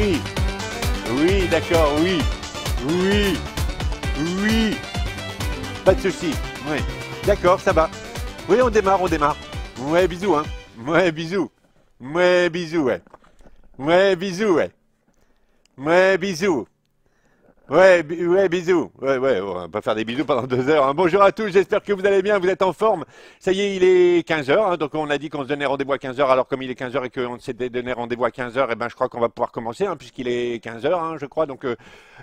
Oui. Oui, d'accord, oui. Oui. Oui. Pas de souci. Oui. D'accord, ça va. Oui, on démarre, on démarre. Ouais, bisous, hein. Ouais, bisous. Ouais, bisous, ouais. Ouais, bisous, ouais. Ouais, bisous. Ouais, ouais, bisous. Ouais, ouais, on va pas faire des bisous pendant 2 heures, hein. Bonjour à tous, j'espère que vous allez bien, vous êtes en forme. Ça y est, il est 15 heures, hein, donc on a dit qu'on se donnait rendez-vous à 15 heures. Alors comme il est 15 heures et qu'on s'était donné rendez-vous à 15 heures, eh ben, je crois qu'on va pouvoir commencer, hein, puisqu'il est 15 heures, hein, je crois. Donc,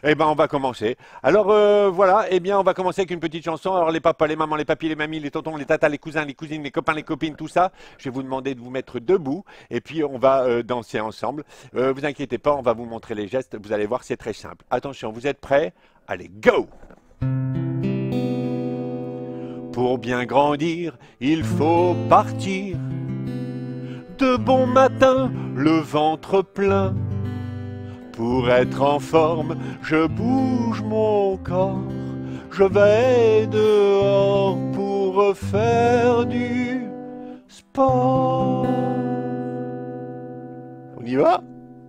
eh ben, on va commencer. Alors, voilà, eh bien, on va commencer avec une petite chanson. Alors, les papas, les mamans, les papis, les mamies, les tontons, les tatas, les cousins, les cousines, les copains, les copines, tout ça, je vais vous demander de vous mettre debout et puis on va danser ensemble. Vous inquiétez pas, on va vous montrer les gestes. Vous allez voir, c'est très simple. Attention, vous êtes prêts? Allez, go! Pour bien grandir, il faut partir. De bon matin, le ventre plein. Pour être en forme, je bouge mon corps. Je vais dehors pour faire du sport. On y va?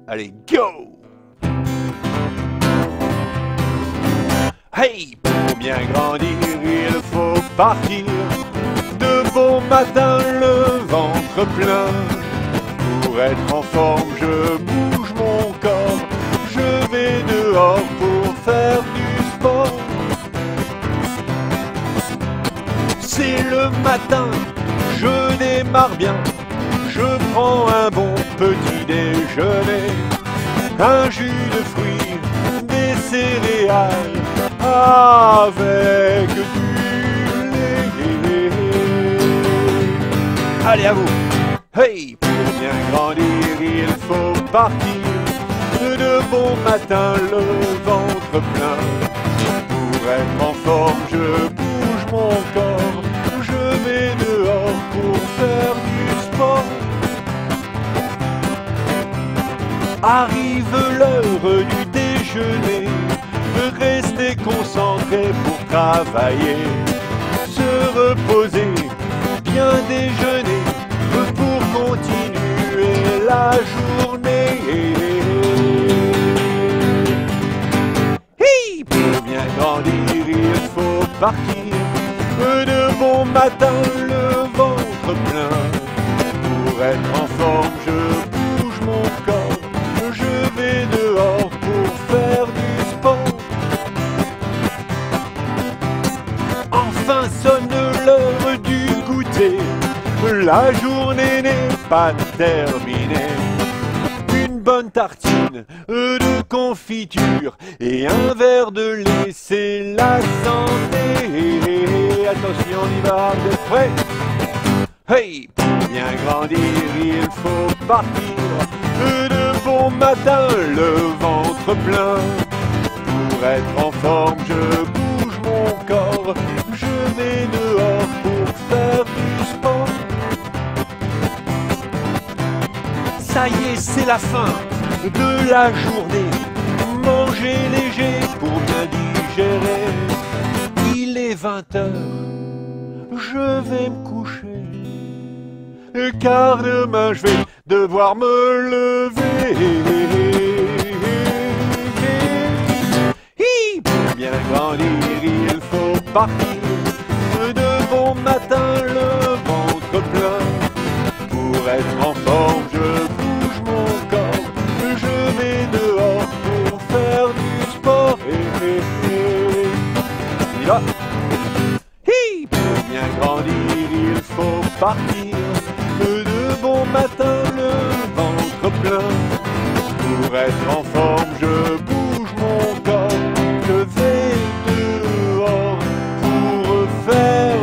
Allez, go! Hey! Pour bien grandir, il faut partir. De bon matin, le ventre plein. Pour être en forme, je bouge mon corps. Je vais dehors pour faire du sport. C'est le matin, je démarre bien. Je prends un bon petit déjeuner. Un jus de fruits, des céréales, avec du lait. Allez, à vous! Hey! Pour bien grandir, il faut partir. De bon matin, le ventre plein. Pour être en forme, je bouge mon corps. Je vais dehors pour faire du sport. Arrive l'heure du déjeuner. Rester concentré pour travailler. Se reposer, bien déjeuner. Pour continuer la journée. Hi! Pour bien grandir, il faut partir. De bon matin, le ventre plein. Pour être en forme, je bouge mon corps. Je vais dehors pour faire du sport. Enfin sonne l'heure du goûter. La journée n'est pas terminée. Une bonne tartine de confiture et un verre de lait, c'est la santé. Attention, on y va, vous êtes prêts? Hey! Pour bien grandir, il faut partir. De bon matin, le ventre plein. Pour être en forme, je bouge mon corps. Je vais dehors pour faire du sport. Ça y est, c'est la fin de la journée. Manger léger pour bien digérer. Il est 20 heures, je vais me coucher. Car demain je vais devoir me lever. Hi! Pour bien grandir, il faut partir. De bon matin, le ventre plein. Pour être en forme, je bouge mon corps. Je vais dehors pour faire du sport. On y va. Hi! Pour bien grandir, il faut partir. De bon matin, le ventre plein. Pour être en forme, je bouge mon corps. Je vais dehors pour faire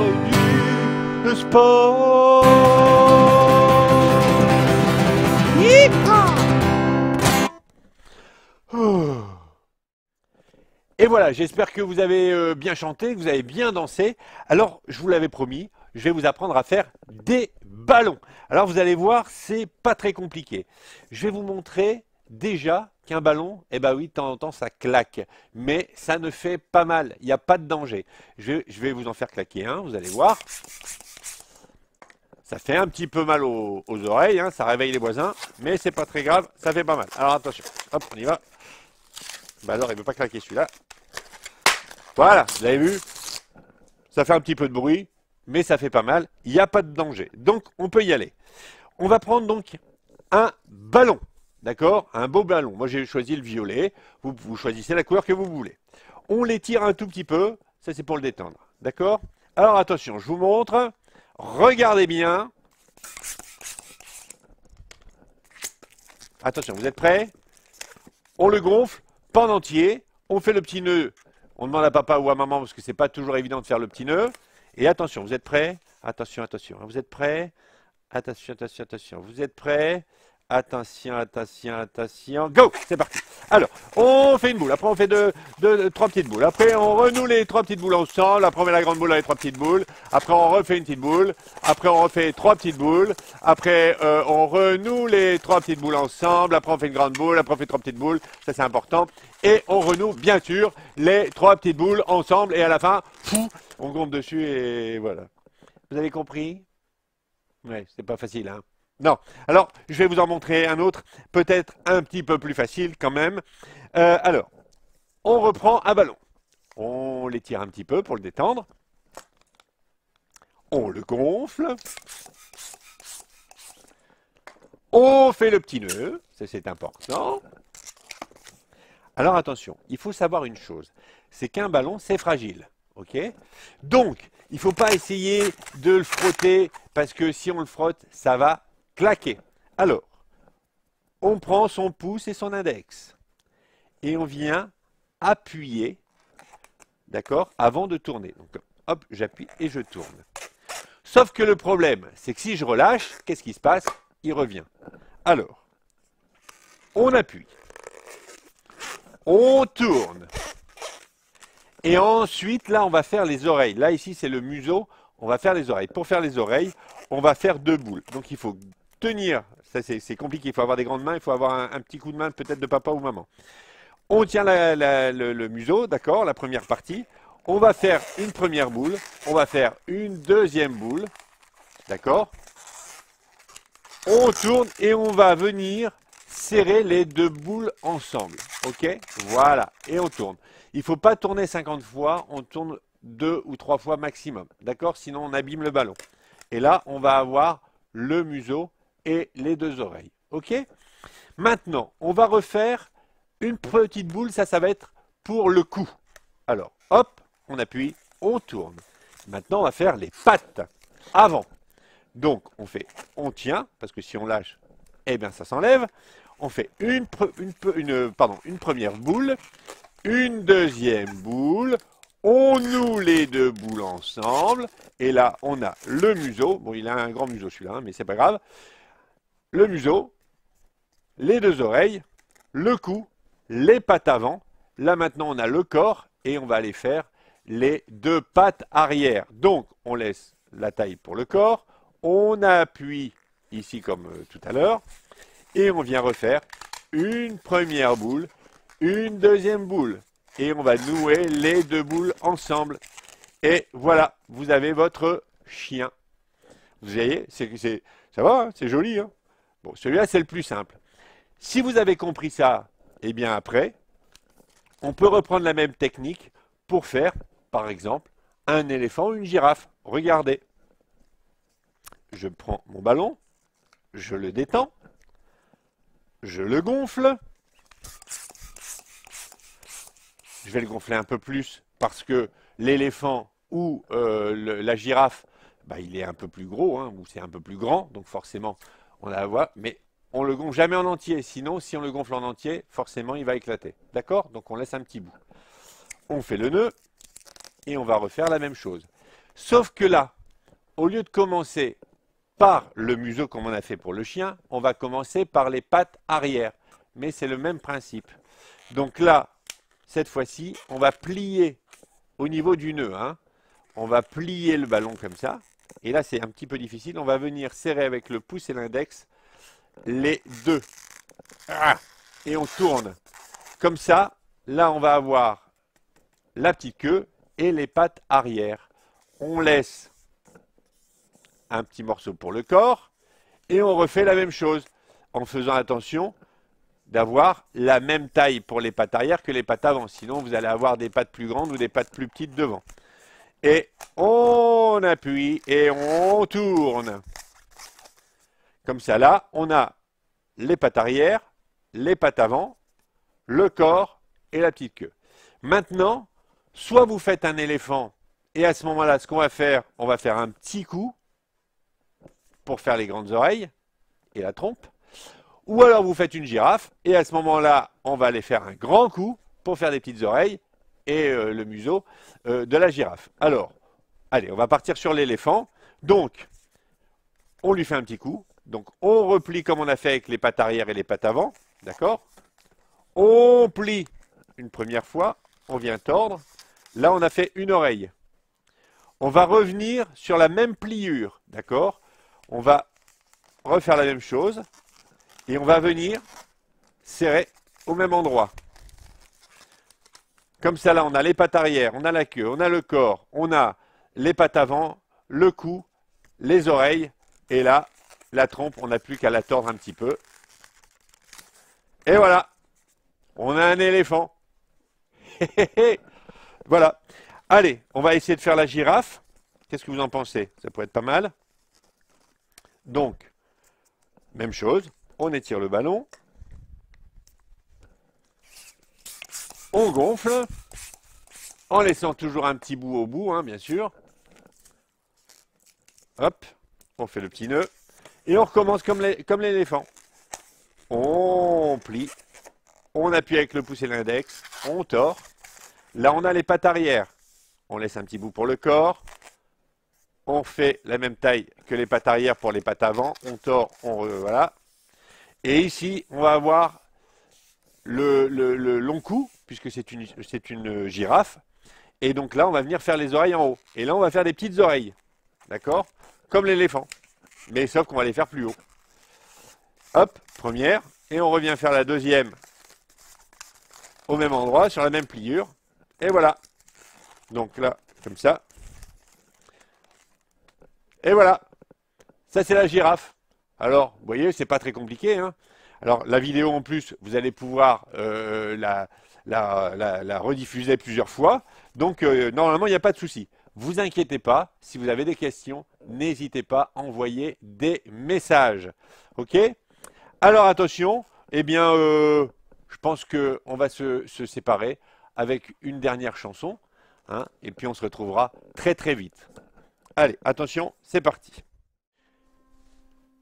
du sport. Et voilà, j'espère que vous avez bien chanté, que vous avez bien dansé. Alors, je vous l'avais promis, je vais vous apprendre à faire des ballons. Alors, vous allez voir, c'est pas très compliqué. Je vais vous montrer déjà qu'un ballon, eh ben oui, de temps en temps, ça claque. Mais ça ne fait pas mal, il n'y a pas de danger. Je vais vous en faire claquer un, vous allez voir. Ça fait un petit peu mal aux oreilles, hein, ça réveille les voisins, mais c'est pas très grave, ça fait pas mal. Alors attention, hop, on y va. Bah alors, il ne veut pas craquer celui-là. Voilà, vous avez vu? Ça fait un petit peu de bruit, mais ça fait pas mal. Il n'y a pas de danger. Donc, on peut y aller. On va prendre donc un ballon. D'accord? Un beau ballon. Moi, j'ai choisi le violet. Vous choisissez la couleur que vous voulez. On l'étire un tout petit peu. Ça, c'est pour le détendre. D'accord? Alors, attention, je vous montre. Regardez bien. Attention, vous êtes prêts? On le gonfle, pas en entier. On fait le petit nœud. On demande à papa ou à maman parce que c'est pas toujours évident de faire le petit nœud. Et attention, vous êtes prêts? Attention, attention. Vous êtes prêts? Attention, attention, attention. Vous êtes prêts? Attention, attention, attention. Go! C'est parti. Alors, on fait une boule. Après, on fait trois petites boules. Après, on renoue les trois petites boules ensemble. Après, on met la grande boule avec les trois petites boules. Après, on refait une petite boule. Après, on refait trois petites boules. Après, on renoue les trois petites boules ensemble. Après, on fait une grande boule. Après, on fait trois petites boules. Ça, c'est important. Et on renoue, bien sûr, les trois petites boules ensemble. Et à la fin, on gonfle dessus et voilà. Vous avez compris? Ouais, c'est pas facile, hein? Non. Alors, je vais vous en montrer un autre, peut-être un petit peu plus facile quand même. Alors, on reprend un ballon. On l'étire un petit peu pour le détendre. On le gonfle. On fait le petit nœud. Ça, c'est important. Alors, attention, il faut savoir une chose. C'est qu'un ballon, c'est fragile. OK? Donc, il ne faut pas essayer de le frotter parce que si on le frotte, ça va claquer. Alors, on prend son pouce et son index et on vient appuyer, d'accord, avant de tourner. Donc, hop, j'appuie et je tourne. Sauf que le problème, c'est que si je relâche, qu'est-ce qui se passe? Il revient. Alors, on appuie, on tourne. Et ensuite, là, on va faire les oreilles. Là, ici, c'est le museau. On va faire les oreilles. Pour faire les oreilles, on va faire deux boules. Donc, il faut tenir. Ça, c'est compliqué. Il faut avoir des grandes mains. Il faut avoir un petit coup de main, peut-être de papa ou maman. On tient le museau, d'accord, la première partie. On va faire une première boule. On va faire une deuxième boule. D'accord? On tourne et on va venir serrer les deux boules ensemble. OK? Voilà. Et on tourne. Il ne faut pas tourner 50 fois, on tourne 2 ou 3 fois maximum. D'accord? Sinon, on abîme le ballon. Et là, on va avoir le museau et les deux oreilles. OK? Maintenant, on va refaire une petite boule. Ça va être pour le cou. Alors, hop, on appuie, on tourne. Maintenant, on va faire les pattes avant. Donc, on tient, parce que si on lâche, eh bien, ça s'enlève. On fait une première boule. Une deuxième boule, on noue les deux boules ensemble, et là on a le museau, bon il a un grand museau celui-là, hein, mais c'est pas grave, le museau, les deux oreilles, le cou, les pattes avant, là maintenant on a le corps, et on va aller faire les deux pattes arrière. Donc on laisse la taille pour le corps, on appuie ici comme tout à l'heure, et on vient refaire une première boule, une deuxième boule. Et on va nouer les deux boules ensemble. Et voilà, vous avez votre chien. Vous voyez, ça va, hein, c'est joli. Hein, bon, celui-là, c'est le plus simple. Si vous avez compris ça, eh bien après, on peut reprendre la même technique pour faire, par exemple, un éléphant ou une girafe. Regardez. Je prends mon ballon, je le détends, je le gonfle. Je vais le gonfler un peu plus parce que l'éléphant ou la girafe, bah, il est un peu plus gros, hein, ou c'est un peu plus grand, donc forcément on a la voix, mais on ne le gonfle jamais en entier, sinon si on le gonfle en entier, forcément il va éclater. D'accord? Donc on laisse un petit bout. On fait le nœud et on va refaire la même chose. Sauf que là, au lieu de commencer par le museau comme on a fait pour le chien, on va commencer par les pattes arrière. Mais c'est le même principe. Donc là, cette fois-ci, on va plier au niveau du nœud. Hein. On va plier le ballon comme ça. Et là, c'est un petit peu difficile. On va venir serrer avec le pouce et l'index les deux. Et on tourne. Comme ça, là, on va avoir la petite queue et les pattes arrière. On laisse un petit morceau pour le corps, et on refait la même chose, en faisant attention d'avoir la même taille pour les pattes arrière que les pattes avant. Sinon, vous allez avoir des pattes plus grandes ou des pattes plus petites devant. Et on appuie et on tourne. Comme ça, là, on a les pattes arrière, les pattes avant, le corps et la petite queue. Maintenant, soit vous faites un éléphant, et à ce moment-là, ce qu'on va faire, on va faire un petit coup pour faire les grandes oreilles et la trompe. Ou alors vous faites une girafe, et à ce moment-là, on va aller faire un grand coup pour faire des petites oreilles et le museau de la girafe. Alors, allez, on va partir sur l'éléphant. Donc, on lui fait un petit coup. Donc, on replie comme on a fait avec les pattes arrière et les pattes avant. D'accord? On plie une première fois, on vient tordre. Là, on a fait une oreille. On va revenir sur la même pliure. D'accord? On va refaire la même chose. Et on va venir serrer au même endroit. Comme ça, là, on a les pattes arrière, on a la queue, on a le corps, on a les pattes avant, le cou, les oreilles. Et là, la trompe, on n'a plus qu'à la tordre un petit peu. Et voilà, on a un éléphant. Voilà. Allez, on va essayer de faire la girafe. Qu'est-ce que vous en pensez? Ça pourrait être pas mal. Donc, même chose. On étire le ballon, on gonfle, en laissant toujours un petit bout au bout, hein, bien sûr. Hop, on fait le petit nœud, et on recommence comme l'éléphant. On plie, on appuie avec le pouce et l'index, on tord. Là, on a les pattes arrière, on laisse un petit bout pour le corps. On fait la même taille que les pattes arrière pour les pattes avant, on tord, voilà. Et ici, on va avoir le long cou, puisque c'est une girafe. Et donc là, on va venir faire les oreilles en haut. Et là, on va faire des petites oreilles. D'accord? Comme l'éléphant. Mais sauf qu'on va les faire plus haut. Hop, première. Et on revient faire la deuxième au même endroit, sur la même pliure. Et voilà. Donc là, comme ça. Et voilà. Ça, c'est la girafe. Alors, vous voyez, c'est pas très compliqué, hein. Alors, la vidéo, en plus, vous allez pouvoir la rediffuser plusieurs fois. Donc, normalement, il n'y a pas de souci. Vous inquiétez pas. Si vous avez des questions, n'hésitez pas à envoyer des messages. OK? Alors, attention. Eh bien, je pense qu'on va se séparer avec une dernière chanson. Hein, et puis, on se retrouvera très, très vite. Allez, attention, c'est parti.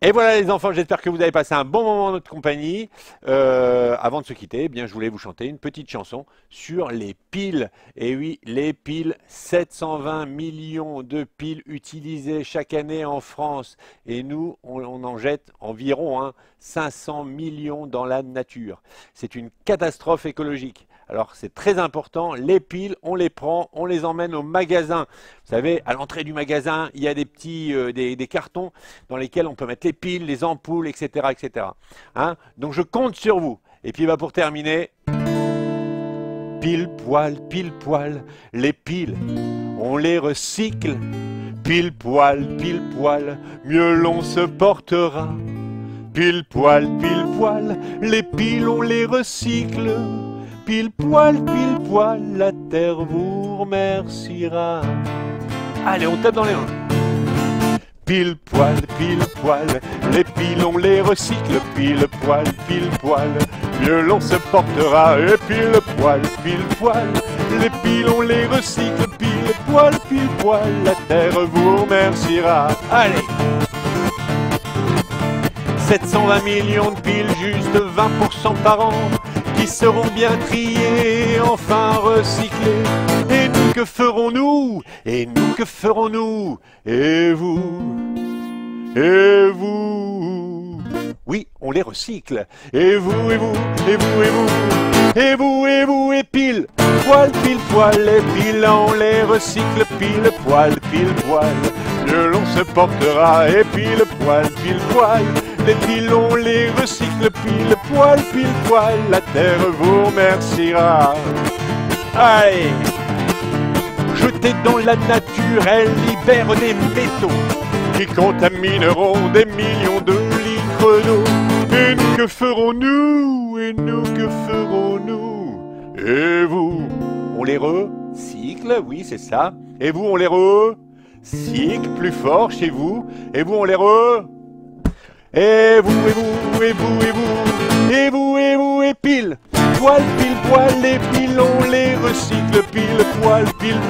Et voilà les enfants, j'espère que vous avez passé un bon moment en notre compagnie. Avant de se quitter, eh bien, je voulais vous chanter une petite chanson sur les piles. Et oui, les piles, 720 millions de piles utilisées chaque année en France. Et nous, on en jette environ 500 millions dans la nature. C'est une catastrophe écologique. Alors c'est très important, les piles, on les prend, on les emmène au magasin. Vous savez, à l'entrée du magasin, il y a des petits des cartons dans lesquels on peut mettre les piles, les ampoules, etc. etc. Hein? Donc je compte sur vous. Et puis pour terminer, pile poil, les piles, on les recycle. Pile poil, mieux l'on se portera. Pile poil, les piles, on les recycle. Pile poil, la terre vous remerciera. Allez, on tape dans les mains. Pile poil, les piles on les recycle. Pile poil, mieux l'on se portera. Et pile poil, les piles on les recycle. Pile poil, la terre vous remerciera. Allez! 720 millions de piles, juste 20% par an, qui seront bien triés, enfin recyclés. Et nous, que ferons-nous? Et nous, que ferons-nous? Et vous? Et vous? Oui, on les recycle. Et vous, et vous, et vous, et vous, et vous, et vous, et pile poil, les piles, on les recycle. Pile poil, mieux l'on se portera. Et pile poil, les piles, on les recycle. Pile poil, la terre vous remerciera. Allez, jetez dans la nature, elle libère des métaux. qui contamineront des millions de litres d'eau. Et nous, que ferons-nous? Et nous, que ferons-nous? Et vous? On les recycle, oui, c'est ça. Et vous, on les recycle plus fort chez vous. Et vous, on les Et vous, et vous, et vous, et vous, et vous, et vous, et pile poil, les piles, on les recycle, pile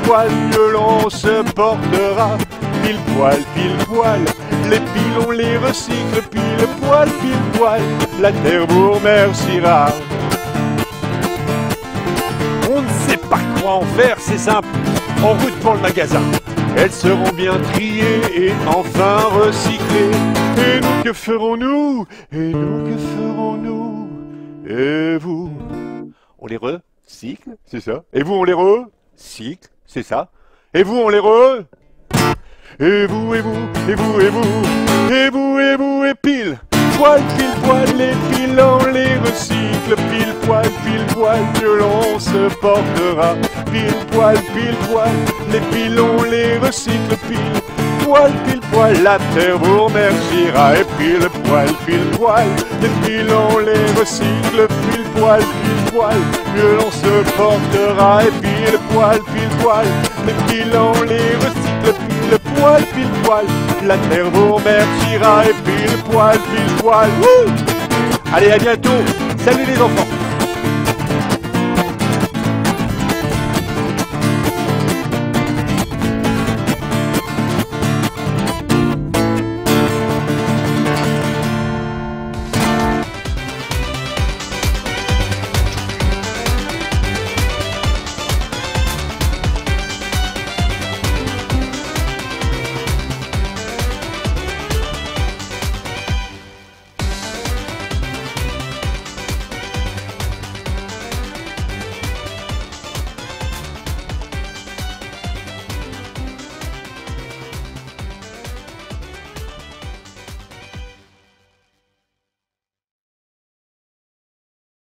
poil, violon se portera. Pile poil, les piles, on les recycle, pile poil, la terre vous remerciera. On ne sait pas quoi en faire, c'est simple, en route pour le magasin. Elles seront bien triées et enfin recyclées. Et nous, que ferons-nous? Et nous, que ferons-nous? Et vous? On les recycle, c'est ça. Et vous, on les recycle, c'est ça. Et vous, on les Et vous, et vous, et vous, et vous, et vous, et vous, et pile poil, les piles, on les recycle, pile poil, violon se portera. Pile poil, les piles, on les recycle, pile poil, la terre vous remerciera. Et pile poil, les piles, on les recycle, pile poil, violon se portera. Et pile poil, les piles, on les recycle, pile poil, la terre vous remerciera. Et pile poil, Allez, à bientôt. Salut les enfants.